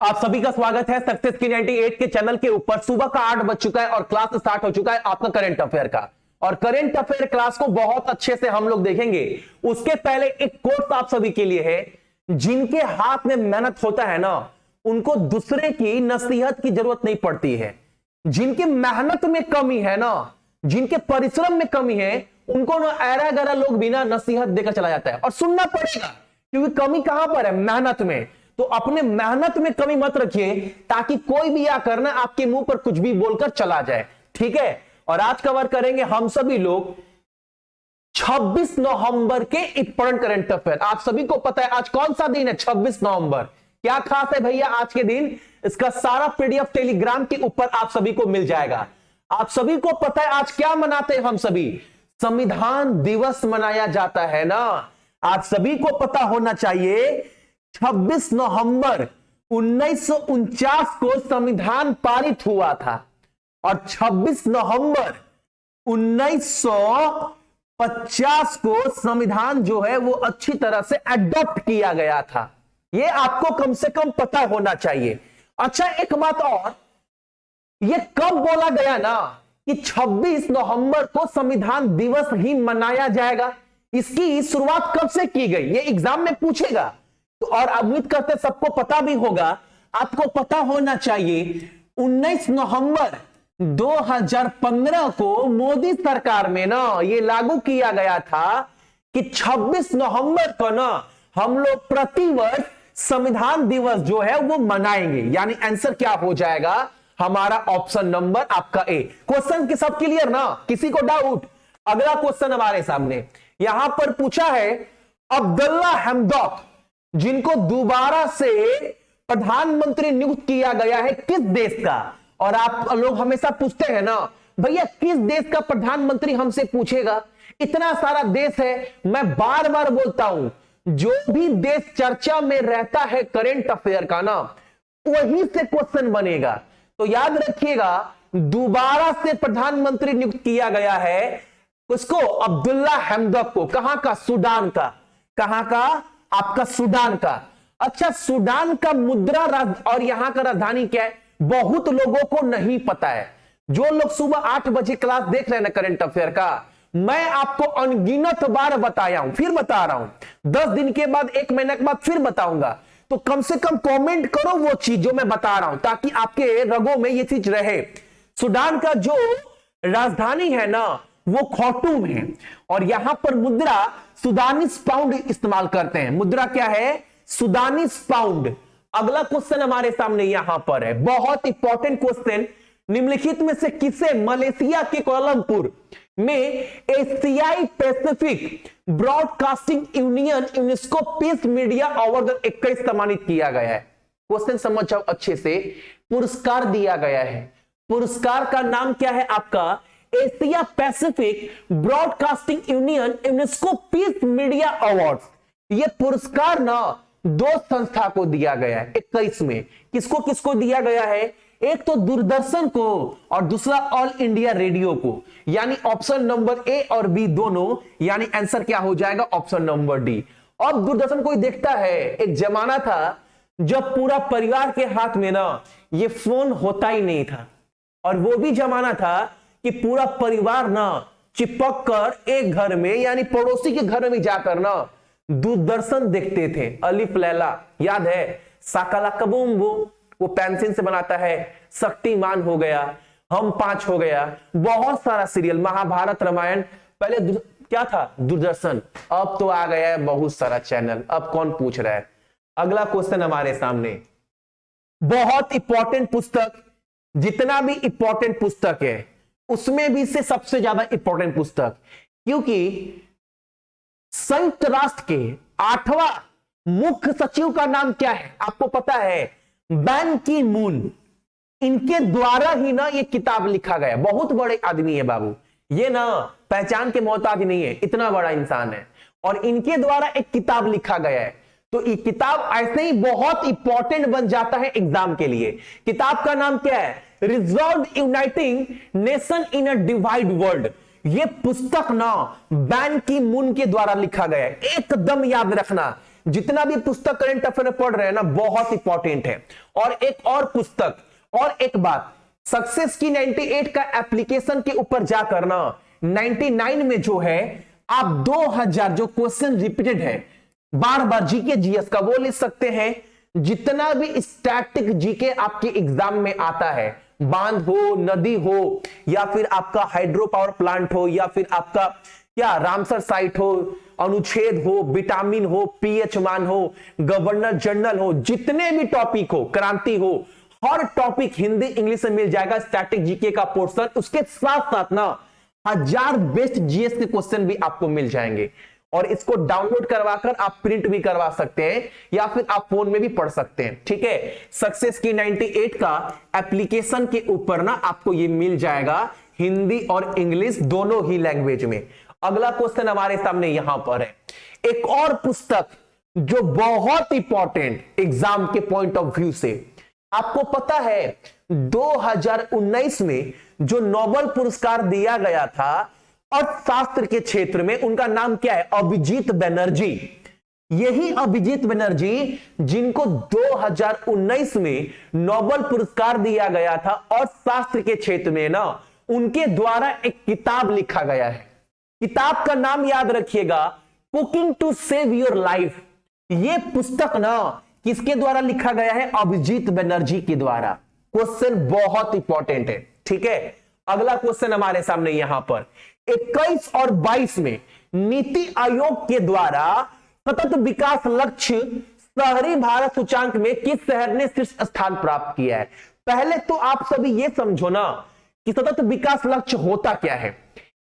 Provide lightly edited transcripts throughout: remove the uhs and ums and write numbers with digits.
आप सभी का स्वागत है सक्सेस की 98 के चैनल के ऊपर। सुबह का 8 बज चुका है और क्लास स्टार्ट हो चुका है आपका करंट अफेयर का। और करंट अफेयर क्लास को बहुत अच्छे से हम लोग देखेंगे। उसके पहले एक कोर्स आप सभी के लिए है। जिनके हाथ में मेहनत होता है ना, उनको दूसरे की नसीहत की जरूरत नहीं पड़ती है। जिनकी मेहनत में कमी है ना, जिनके परिश्रम में कमी है, उनको ना ऐरा गैरा लोग बिना नसीहत देकर चला जाता है और सुनना पड़ेगा। क्योंकि कमी कहां पर है? मेहनत में। तो अपने मेहनत में कमी मत रखिए ताकि कोई भी आकर ना आपके मुंह पर कुछ भी बोलकर चला जाए, ठीक है। और आज कवर करेंगे हम सभी लोग 26 नवंबर के इंपॉर्टेंट करंट अफेयर। आप सभी को पता है आज कौन सा दिन है? 26 नवंबर। क्या खास है भैया आज के दिन? इसका सारा पीडीएफ टेलीग्राम के ऊपर आप सभी को मिल जाएगा। आप सभी को पता है आज क्या मनाते हैं हम सभी? संविधान दिवस मनाया जाता है ना। आप सभी को पता होना चाहिए 26 नवंबर 1949 को संविधान पारित हुआ था और 26 नवंबर 1950 को संविधान जो है वो अच्छी तरह से अडॉप्ट किया गया था। ये आपको कम से कम पता होना चाहिए। अच्छा, एक बात और, ये कब बोला गया ना कि 26 नवंबर को संविधान दिवस ही मनाया जाएगा? इसकी शुरुआत कब से की गई? ये एग्जाम में पूछेगा। तो और उम्मीद करते सबको पता भी होगा। आपको पता होना चाहिए 19 नवंबर 2015 को मोदी सरकार में ना ये लागू किया गया था कि 26 नवंबर को ना हम लोग प्रतिवर्ष संविधान दिवस जो है वो मनाएंगे। यानी आंसर क्या हो जाएगा हमारा? ऑप्शन नंबर आपका ए। क्वेश्चन के सब क्लियर ना? किसी को डाउट? अगला क्वेश्चन हमारे सामने यहां पर पूछा है, अब्दुल्ला हमदौक जिनको दोबारा से प्रधानमंत्री नियुक्त किया गया है, किस देश का? और आप लोग हमेशा पूछते हैं ना भैया किस देश का प्रधानमंत्री हमसे पूछेगा? इतना सारा देश है। मैं बार बार बोलता हूं, जो भी देश चर्चा में रहता है करंट अफेयर का ना, वहीं से क्वेश्चन बनेगा। तो याद रखिएगा, दोबारा से प्रधानमंत्री नियुक्त किया गया है उसको, अब्दुल्ला हमदौक को। कहां का? सूडान का। कहां का? आपका सूडान का। अच्छा, सूडान का मुद्रा और यहां का राजधानी क्या है? बहुत लोगों को नहीं पता है। जो लोग सुबह 8 बजे क्लास देख रहे हैं ना करंट अफेयर का, मैं आपको अनगिनत बार बताया हूं, फिर बता रहा हूं। 10 दिन के बाद, 1 महीने के बाद फिर बताऊंगा। तो कम से कम कमेंट करो वो चीज जो मैं बता रहा हूं, ताकि आपके रगों में ये चीज रहे। सूडान का जो राजधानी है ना वो खार्टूम है और यहां पर मुद्रा सुदानीस पाउंड इस्तेमाल करते हैं। मुद्रा क्या है? सुदानीस पाउंड। अगला क्वेश्चन हमारे सामने यहां पर है, बहुत इंपॉर्टेंट क्वेश्चन। निम्नलिखित में से किसे मलेशिया के कोलंबपुर में एशियाई Pacific Broadcasting Union UNESCO Peace Media Award 2021 सम्मानित किया गया है? क्वेश्चन समझ जाओ अच्छे से। पुरस्कार दिया गया है। पुरस्कार का नाम क्या है आपका? Asia Pacific Broadcasting Union UNESCO Peace Media Awards. ये पुरस्कार ना 2 संस्था को दिया गया है 21 में। किसको किसको दिया गया है? एक तो दूरदर्शन को और दूसरा ऑल इंडिया रेडियो को। यानी ऑप्शन नंबर ए और बी दोनों, यानी आंसर क्या हो जाएगा? Option number D. अब दूरदर्शन कोई देखता है? एक जमाना था जब पूरा परिवार के हाथ में ना ये फोन होता ही नहीं था, और वो भी जमाना था कि पूरा परिवार ना चिपक कर एक घर में यानी पड़ोसी के घर में जाकर ना दूरदर्शन देखते थे। अलिफ लैला याद है? साकाला कबूम वो पेंसिल से बनाता है। शक्तिमान हो गया, हम 5 हो गया, बहुत सारा सीरियल, महाभारत रामायण। पहले क्या था? दूरदर्शन। अब तो आ गया है बहुत सारा चैनल। अब कौन पूछ रहा है? अगला क्वेश्चन हमारे सामने, बहुत इंपॉर्टेंट पुस्तक, जितना भी इंपॉर्टेंट पुस्तक है उसमें भी से सबसे ज्यादा इंपॉर्टेंट पुस्तक, क्योंकि संयुक्त राष्ट्र के 8वां मुख्य सचिव का नाम क्या है? आपको पता है? बैन की मून। इनके द्वारा ही ना ये किताब लिखा गया। बहुत बड़े आदमी है बाबू, ये ना पहचान के मोहताज नहीं है, इतना बड़ा इंसान है और इनके द्वारा एक किताब लिखा गया है। तो ये किताब ऐसे ही बहुत इंपॉर्टेंट बन जाता है एग्जाम के लिए। किताब का नाम क्या है? Resolve uniting nation in a divide world. ये पुस्तक ना बैन की मून के द्वारा लिखा गया है। एकदम याद रखना, जितना भी पुस्तक करंट अफेयर में पढ़ रहे हैं ना, बहुत इंपॉर्टेंट है। और एक और पुस्तक और एक बात, सक्सेस की 98 का एप्लीकेशन के ऊपर जाकर ना 99 में जो है आप 2000 जो क्वेश्चन रिपीटेड है बार बार जीके जीएस का वो लिख सकते हैं। जितना भी स्टैटिक जीके आपके एग्जाम में आता है, बांध हो, नदी हो, या फिर आपका हाइड्रो पावर प्लांट हो, या फिर आपका क्या रामसर साइट हो, अनुच्छेद हो, विटामिन हो, पीएच मान हो, गवर्नर जनरल हो, जितने भी टॉपिक हो, क्रांति हो, हर टॉपिक हिंदी इंग्लिश में मिल जाएगा स्टैटिक जीके का पोर्शन। उसके साथ साथ ना 1000 बेस्ट जीएस के क्वेश्चन भी आपको मिल जाएंगे। और इसको डाउनलोड करवाकर आप प्रिंट भी करवा सकते हैं या फिर आप फोन में भी पढ़ सकते हैं। ठीक है, सक्सेस की 98 का एप्लीकेशन के ऊपर ना आपको ये मिल जाएगा हिंदी और इंग्लिश दोनों ही लैंग्वेज में। अगला क्वेश्चन हमारे सामने यहां पर है, एक और पुस्तक जो बहुत इंपॉर्टेंट एग्जाम के पॉइंट ऑफ व्यू से। आपको पता है 2019 में जो नोबेल पुरस्कार दिया गया था अर्थशास्त्र के क्षेत्र में, उनका नाम क्या है? अभिजीत बनर्जी। यही अभिजीत बनर्जी जिनको 2019 में नोबेल पुरस्कार दिया गया था अर्थशास्त्र के क्षेत्र में ना, उनके द्वारा एक किताब लिखा गया है। किताब का नाम याद रखिएगा, Cooking to Save Your Life. यह पुस्तक ना किसके द्वारा लिखा गया है? अभिजीत बनर्जी के द्वारा। क्वेश्चन बहुत इंपॉर्टेंट है। ठीक है, अगला क्वेश्चन हमारे सामने यहां पर 21 और 22 में नीति आयोग के द्वारा सतत विकास लक्ष्य शहरी भारत सूचांक में किस शहर ने शीर्ष स्थान प्राप्त किया है? पहले तो आप सभी ये समझो ना कि सतत विकास लक्ष्य होता क्या है।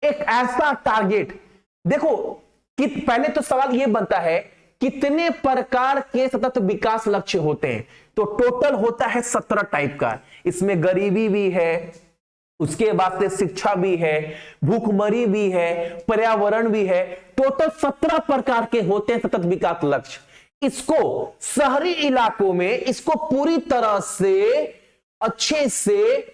एक ऐसा टारगेट, देखो कि पहले तो सवाल यह बनता है कितने प्रकार के सतत विकास लक्ष्य होते हैं? तो टोटल होता है 17 टाइप का। इसमें गरीबी भी है, उसके बाद से शिक्षा भी है, भूखमरी भी है, पर्यावरण भी है। टोटल 17 प्रकार के होते हैं सतत विकास लक्ष्य। इसको शहरी इलाकों में इसको पूरी तरह से अच्छे से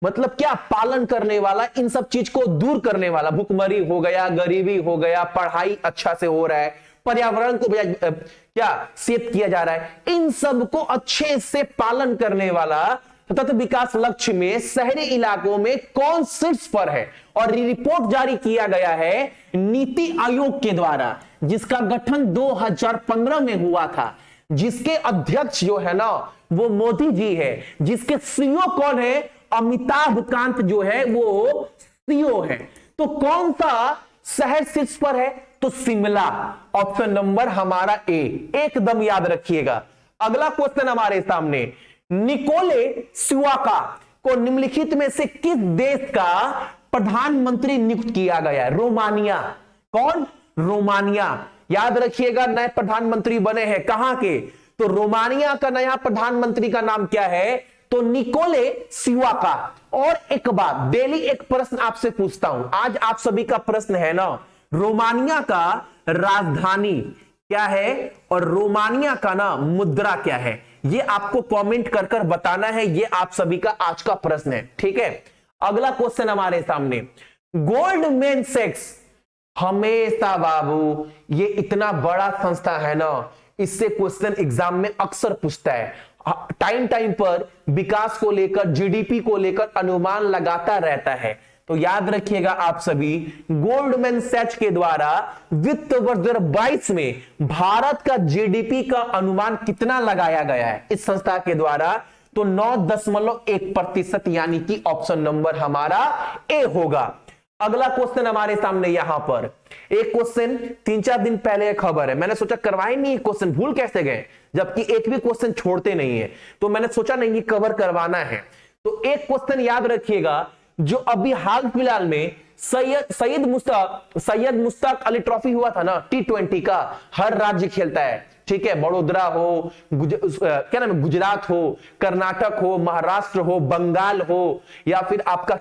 मतलब क्या पालन करने वाला, इन सब चीज को दूर करने वाला, भूखमरी हो गया, गरीबी हो गया, पढ़ाई अच्छा से हो रहा है, पर्यावरण को क्या सेव किया जा रहा है, इन सब को अच्छे से पालन करने वाला सतत विकास लक्ष्य में शहरी इलाकों में कौन शीर्ष पर है? और रिपोर्ट जारी किया गया है नीति आयोग के द्वारा, जिसका गठन 2015 में हुआ था, जिसके अध्यक्ष जो है ना वो मोदी जी है, जिसके सीईओ कौन है? अमिताभ कांत जो है वो सीईओ है। तो कौन सा शहर शीर्ष पर है? तो शिमला। ऑप्शन नंबर हमारा ए, एकदम याद रखिएगा। अगला क्वेश्चन हमारे सामने, निकोले सिवाका को निम्नलिखित में से किस देश का प्रधानमंत्री नियुक्त किया गया है? रोमानिया। कौन? रोमानिया। याद रखिएगा, नए प्रधानमंत्री बने हैं कहां के? तो रोमानिया का नया प्रधानमंत्री का नाम क्या है? तो निकोले सिवाका। और एक बात, डेली एक प्रश्न आपसे पूछता हूं, आज आप सभी का प्रश्न है ना, रोमानिया का राजधानी क्या है और रोमानिया का ना मुद्रा क्या है? ये आपको कमेंट कर कर बताना है। ये आप सभी का आज का प्रश्न है। ठीक है, अगला क्वेश्चन हमारे सामने, गोल्डमैन सैक्स हमेशा बाबू ये इतना बड़ा संस्था है ना, इससे क्वेश्चन एग्जाम में अक्सर पूछता है। टाइम टाइम पर विकास को लेकर, जीडीपी को लेकर अनुमान लगाता रहता है। तो याद रखिएगा आप सभी, गोल्डमैन सैच के द्वारा वित्त वर्ष 2022 में भारत का जीडीपी का अनुमान कितना लगाया गया है इस संस्था के द्वारा? तो 9.1%, यानी कि ऑप्शन नंबर हमारा ए होगा। अगला क्वेश्चन हमारे सामने यहां पर एक क्वेश्चन 3-4 दिन पहले खबर है, मैंने सोचा करवाए नहीं क्वेश्चन, भूल कैसे गए, जबकि एक भी क्वेश्चन छोड़ते नहीं है, तो मैंने सोचा नहीं कवर करवाना है। तो एक क्वेश्चन याद रखिएगा, जो अभी हाल फिलहाल में सैयद मुश्ताक अली ट्रॉफी हुआ था ना T20 का, हर राज्य खेलता है। ठीक है, बड़ोदरा हो, क्या नाम है, गुजरात हो, कर्नाटक हो, महाराष्ट्र हो, बंगाल हो, या फिर आपका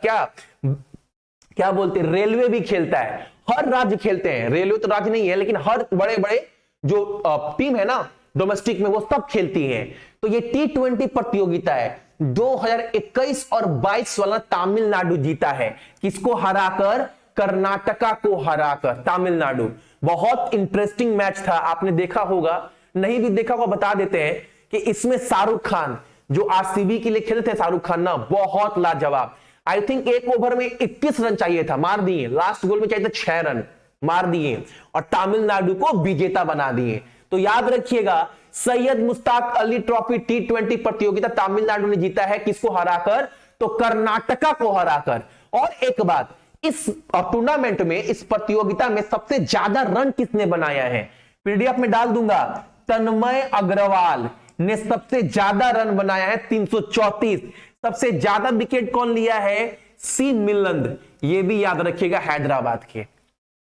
क्या बोलते हैं, रेलवे भी खेलता है। हर राज्य खेलते हैं, रेलवे तो राज्य नहीं है, लेकिन हर बड़े बड़े जो टीम है ना डोमेस्टिक में, वो सब खेलती हैं। तो ये T20 प्रतियोगिता है, 2021 और 22 वाला तमिलनाडु जीता है। किसको हराकर? कर्नाटका को हराकर, तमिलनाडु। बहुत इंटरेस्टिंग मैच था, आपने देखा होगा। नहीं भी देखा होगा बता देते हैं कि इसमें शाहरुख खान जो आरसीबी के लिए खेलते थे, शाहरुख खान ना बहुत लाजवाब। आई थिंक एक ओवर में 21 रन चाहिए था, मार दिए। लास्ट गोल में चाहिए था 6 रन, मार दिए और तमिलनाडु को विजेता बना दिए। तो याद रखिएगा, सैयद मुश्ताक अली ट्रॉफी T20 प्रतियोगिता तमिलनाडु ने जीता है, किसको हराकर? तो कर्नाटका को हराकर। और एक बात, इस टूर्नामेंट में, इस प्रतियोगिता में सबसे ज्यादा रन किसने बनाया है? पीडीएफ में डाल दूंगा। तन्मय अग्रवाल ने सबसे ज्यादा रन बनाया है, 334। सबसे ज्यादा विकेट कौन लिया है? सी मिलंद, ये भी याद रखिएगा, हैदराबाद के।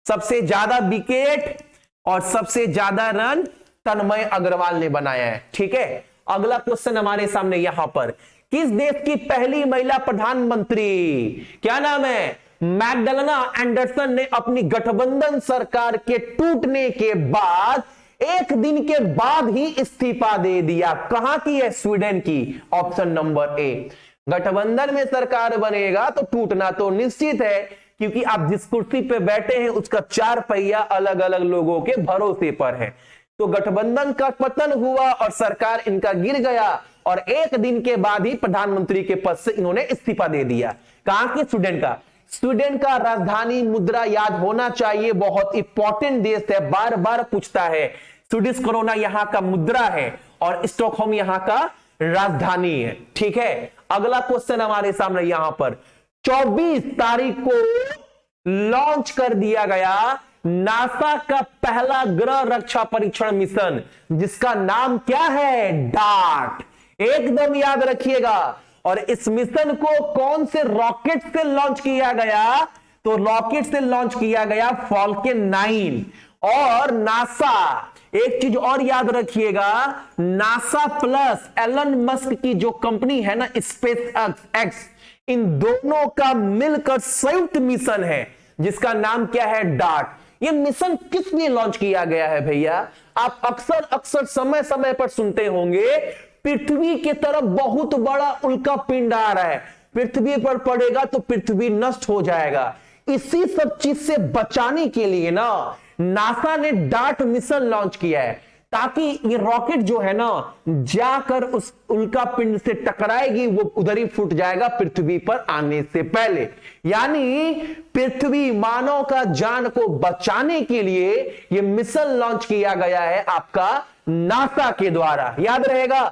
सबसे ज्यादा विकेट और सबसे ज्यादा रन तन्मय अग्रवाल ने बनाया है। ठीक है, अगला क्वेश्चन हमारे सामने यहां पर, किस देश की पहली महिला प्रधानमंत्री, क्या नाम है? मैग्डलेना एंडरसन ने अपनी गठबंधन सरकार के टूटने के बाद एक दिन के बाद ही इस्तीफा दे दिया। कहां की है? स्वीडन की। Option number A. गठबंधन में सरकार बनेगा तो टूटना तो निश्चित है, क्योंकि आप जिस कुर्सी पे बैठे हैं उसका 4 पहिया अलग अलग लोगों के भरोसे पर है। तो गठबंधन का पतन हुआ और सरकार इनका गिर गया और एक दिन के बाद ही प्रधानमंत्री के पद से इन्होंने इस्तीफा दे दिया। कहां की? स्वीडन का। स्वीडन का राजधानी मुद्रा याद होना चाहिए, बहुत इंपॉर्टेंट देश है, बार बार पूछता है। स्वीडिश कोरोना यहां का मुद्रा है और स्टॉकहोम यहां का राजधानी है। ठीक है, अगला क्वेश्चन हमारे सामने यहां पर 24 तारीख को लॉन्च कर दिया गया नासा का पहला ग्रह रक्षा परीक्षण मिशन, जिसका नाम क्या है? डार्ट। एकदम याद रखिएगा। और इस मिशन को कौन से रॉकेट से लॉन्च किया गया? तो रॉकेट से लॉन्च किया गया फॉल्कन 9। और नासा, एक चीज और याद रखिएगा, नासा प्लस एलन मस्क की जो कंपनी है ना, स्पेस एक्स, इन दोनों का मिलकर संयुक्त मिशन है, जिसका नाम क्या है? डार्ट। ये मिशन किस लिए लॉन्च किया गया है भैया? आप अक्सर समय समय पर सुनते होंगे, पृथ्वी की तरफ बहुत बड़ा उल्का पिंड आ रहा है, पृथ्वी पर पड़ेगा तो पृथ्वी नष्ट हो जाएगा। इसी सब चीज से बचाने के लिए ना नासा ने डार्ट मिशन लॉन्च किया है, ताकि ये रॉकेट जो है ना जाकर उस उल्का पिंड से टकराएगी, वो उधर ही फूट जाएगा पृथ्वी पर आने से पहले। यानी पृथ्वी, मानव का जान को बचाने के लिए ये मिशन लॉन्च किया गया है आपका नासा के द्वारा। याद रहेगा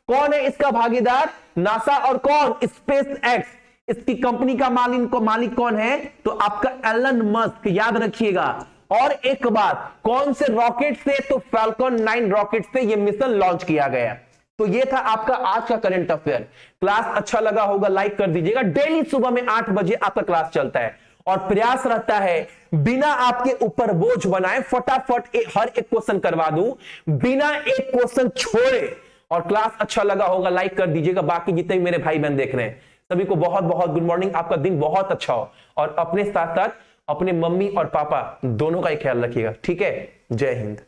कौन है इसका भागीदार? नासा। और कौन? Space x. इसकी कंपनी का मालिक कौन है? तो आपका एलन मस्क, याद रखिएगा। और एक बात, कौन से रॉकेट से? तो फॉल्कन 9 रॉकेट से यह मिशन लॉन्च किया गया। तो यह था आपका आज का करंट अफेयर। क्लास अच्छा लगा होगा लाइक कर दीजिएगा। डेली सुबह में 8 बजे आपका क्लास चलता है और प्रयास रहता है बिना आपके ऊपर बोझ बनाए फटाफट हर एक क्वेश्चन करवा दूं, बिना एक क्वेश्चन छोड़े। और क्लास अच्छा लगा होगा लाइक कर दीजिएगा। बाकी जितने भी मेरे भाई बहन देख रहे हैं सभी को बहुत बहुत गुड मॉर्निंग। आपका दिन बहुत अच्छा हो और अपने साथ साथ अपने मम्मी और पापा दोनों का ही ख्याल रखिएगा। ठीक है, जय हिंद।